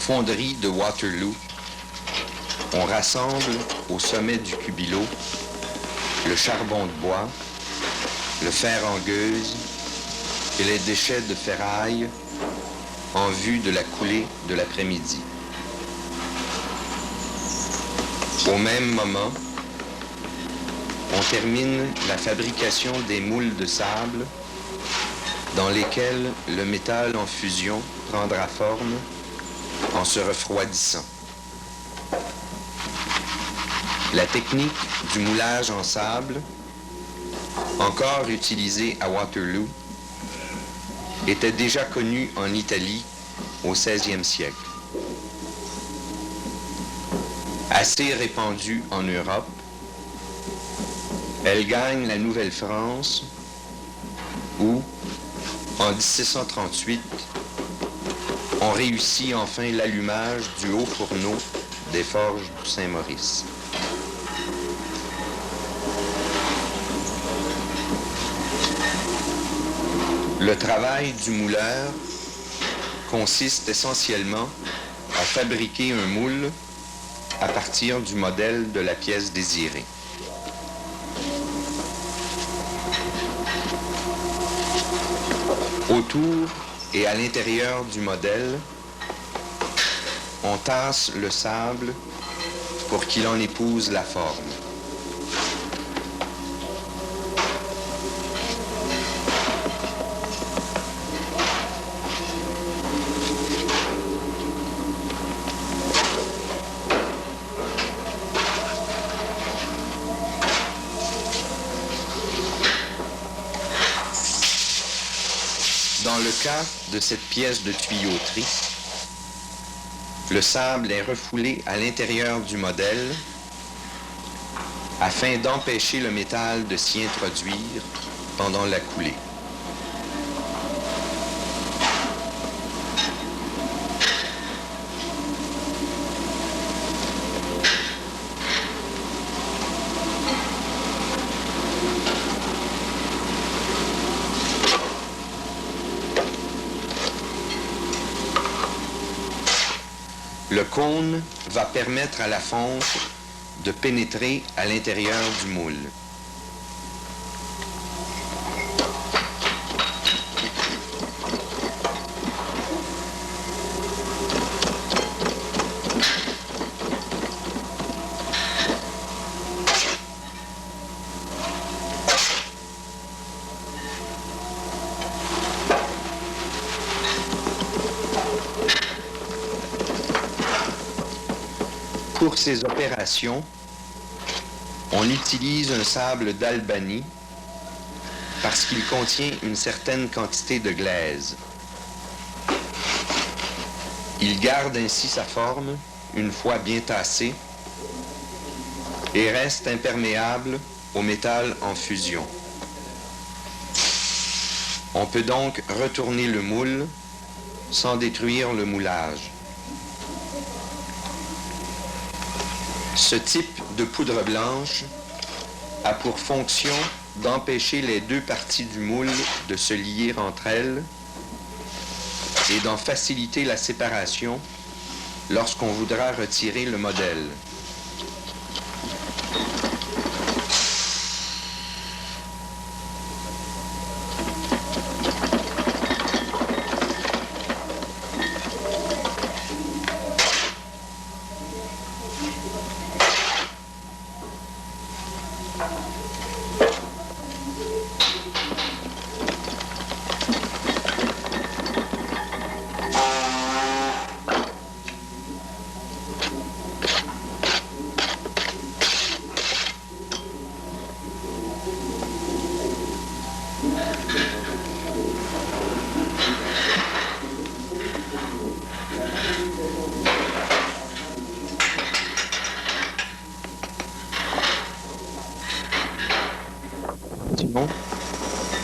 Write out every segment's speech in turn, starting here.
fonderies de Waterloo, on rassemble au sommet du Cubilo le charbon de bois, le fer en gueuse et les déchets de ferraille en vue de la coulée de l'après-midi. Au même moment, on termine la fabrication des moules de sable dans lesquels le métal en fusion prendra forme en se refroidissant. La technique du moulage en sable, encore utilisée à Waterloo, était déjà connue en Italie au XVIe siècle. Assez répandue en Europe, elle gagne la Nouvelle-France où, en 1738, on réussit enfin l'allumage du haut fourneau des forges du Saint-Maurice. Le travail du mouleur consiste essentiellement à fabriquer un moule à partir du modèle de la pièce désirée. Autour et à l'intérieur du modèle, on tasse le sable pour qu'il en épouse la forme. Dans le cas de cette pièce de tuyauterie, le sable est refoulé à l'intérieur du modèle afin d'empêcher le métal de s'y introduire pendant la coulée. Le cône va permettre à la fonte de pénétrer à l'intérieur du moule. Pour ces opérations, on utilise un sable d'Albanie parce qu'il contient une certaine quantité de glaise. Il garde ainsi sa forme une fois bien tassé et reste imperméable au métal en fusion. On peut donc retourner le moule sans détruire le moulage. Ce type de poudre blanche a pour fonction d'empêcher les deux parties du moule de se lier entre elles et d'en faciliter la séparation lorsqu'on voudra retirer le modèle.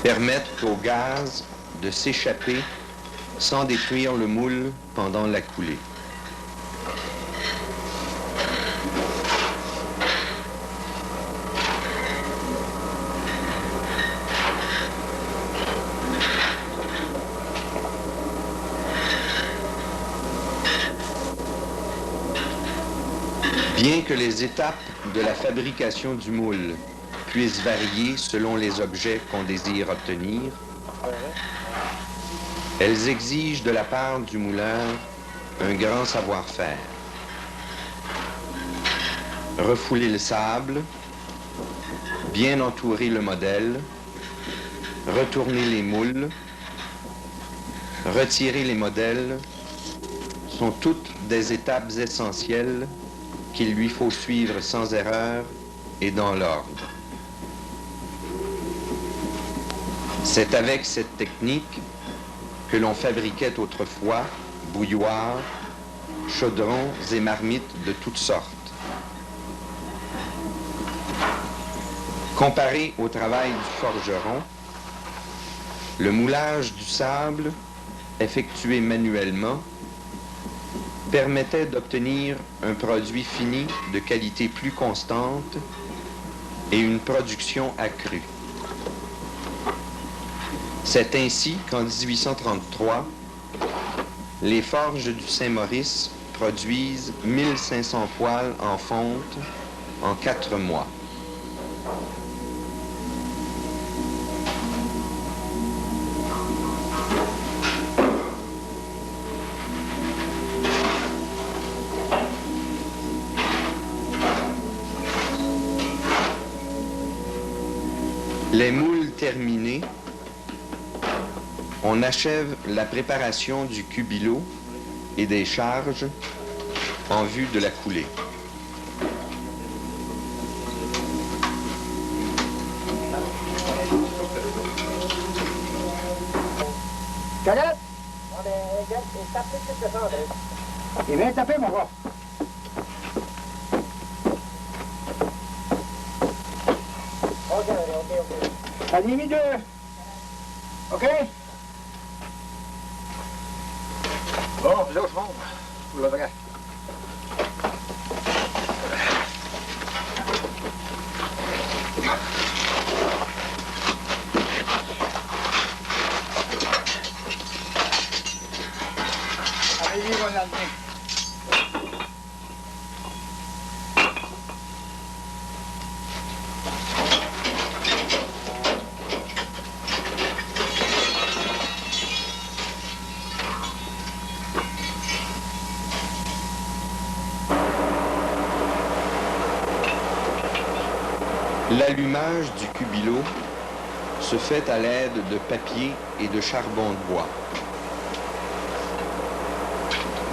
Permettent au gaz de s'échapper sans détruire le moule pendant la coulée. que les étapes de la fabrication du moule puissent varier selon les objets qu'on désire obtenir, elles exigent de la part du mouleur un grand savoir-faire. Refouler le sable, bien entourer le modèle, retourner les moules, retirer les modèles sont toutes des étapes essentielles qu'il lui faut suivre sans erreur et dans l'ordre. C'est avec cette technique que l'on fabriquait autrefois bouilloires, chaudrons et marmites de toutes sortes. Comparé au travail du forgeron, le moulage du sable, effectué manuellement, permettait d'obtenir un produit fini de qualité plus constante et une production accrue. C'est ainsi qu'en 1833, les forges du Saint-Maurice produisent 1500 poêles en fonte en 4 mois. Les moules terminés, on achève la préparation du cubilo et des charges en vue de la coulée. Canette? Il vient taper, mon gars. OK. T'as mis 2. OK? Bon, là, je monte. Pour le vrai. Allez-y, mon ami. L'allumage du cubilo se fait à l'aide de papier et de charbon de bois.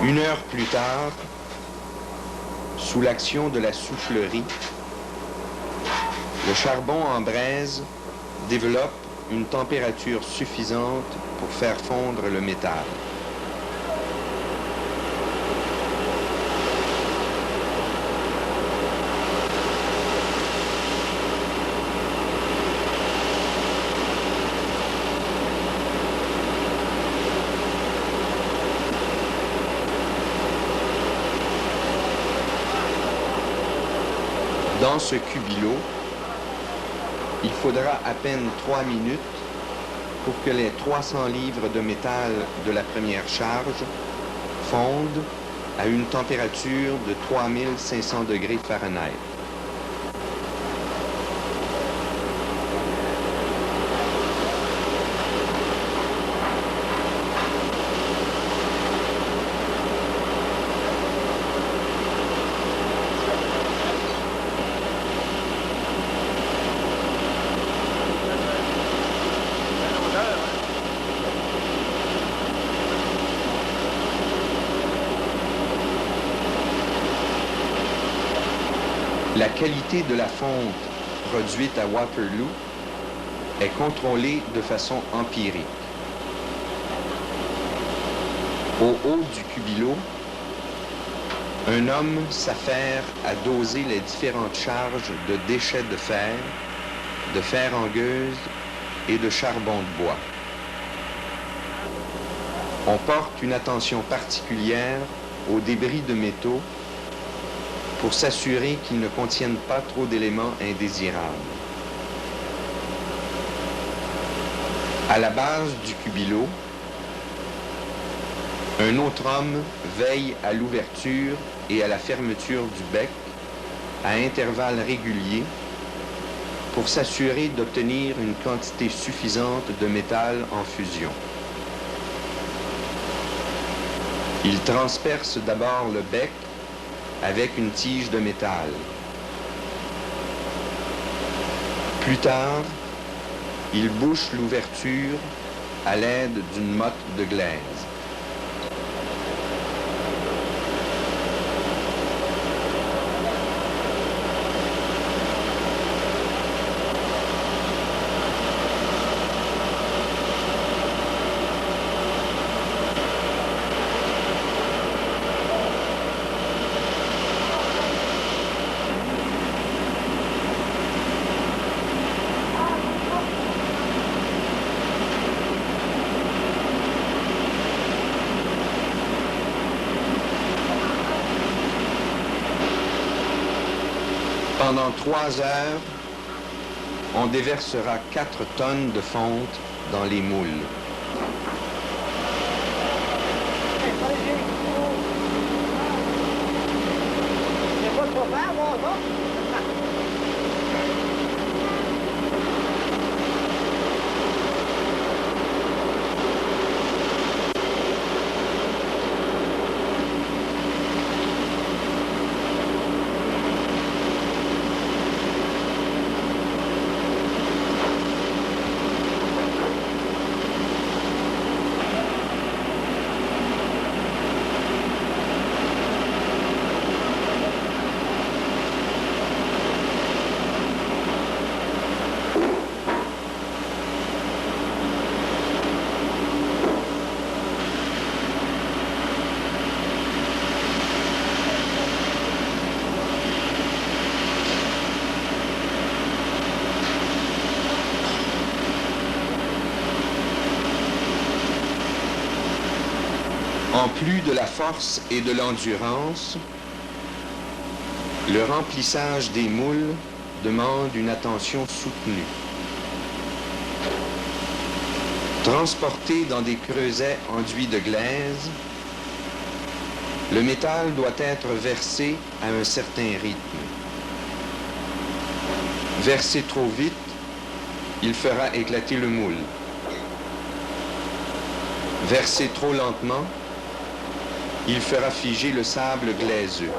1 heure plus tard, sous l'action de la soufflerie, le charbon en braise développe une température suffisante pour faire fondre le métal. Dans ce cubilo, il faudra à peine 3 minutes pour que les 300 livres de métal de la première charge fondent à une température de 3500 degrés Fahrenheit. La qualité de la fonte produite à Waterloo est contrôlée de façon empirique. Au haut du cubilo, un homme s'affaire à doser les différentes charges de déchets de fer en gueuse et de charbon de bois. On porte une attention particulière aux débris de métaux pour s'assurer qu'ils ne contiennent pas trop d'éléments indésirables. À la base du cubilo, un autre homme veille à l'ouverture et à la fermeture du bec à intervalles réguliers pour s'assurer d'obtenir une quantité suffisante de métal en fusion. Il transperce d'abord le bec avec une tige de métal. Plus tard, il bouche l'ouverture à l'aide d'une motte de glaise. Pendant 3 heures, on déversera 4 tonnes de fonte dans les moules. En plus de la force et de l'endurance, le remplissage des moules demande une attention soutenue. Transporté dans des creusets enduits de glaise, le métal doit être versé à un certain rythme. Versé trop vite, il fera éclater le moule. Versé trop lentement, il fera figer le sable glaiseux.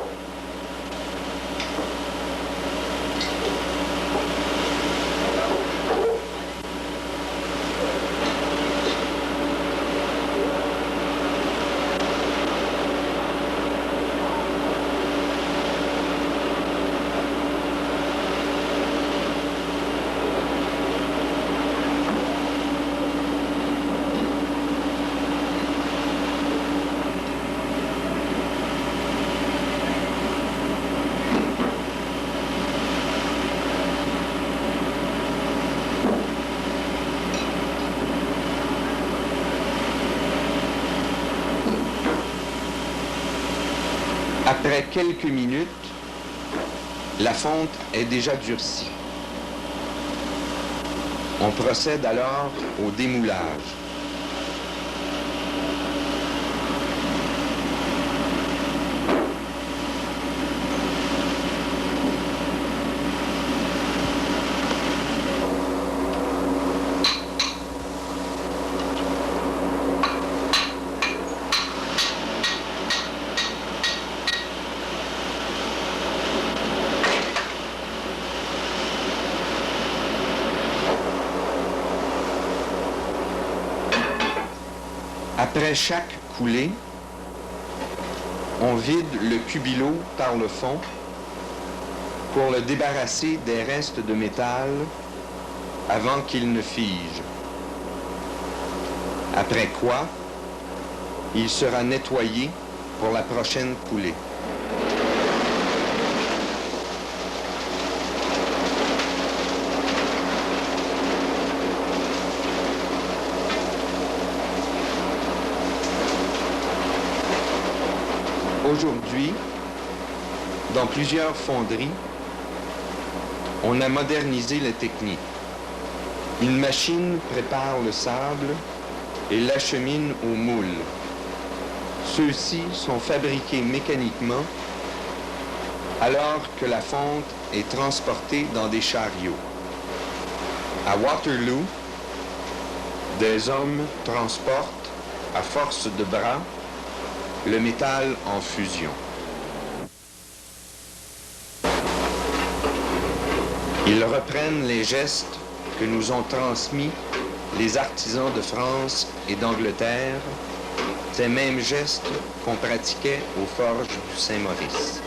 Après quelques minutes, la fonte est déjà durcie. On procède alors au démoulage. Après chaque coulée, on vide le cubilot par le fond pour le débarrasser des restes de métal avant qu'il ne fige. Après quoi, il sera nettoyé pour la prochaine coulée. Aujourd'hui, dans plusieurs fonderies, on a modernisé la technique. Une machine prépare le sable et l'achemine au moule. Ceux-ci sont fabriqués mécaniquement alors que la fonte est transportée dans des chariots. À Waterloo, des hommes transportent, à force de bras, le métal en fusion. Ils reprennent les gestes que nous ont transmis les artisans de France et d'Angleterre, ces mêmes gestes qu'on pratiquait aux forges du Saint-Maurice.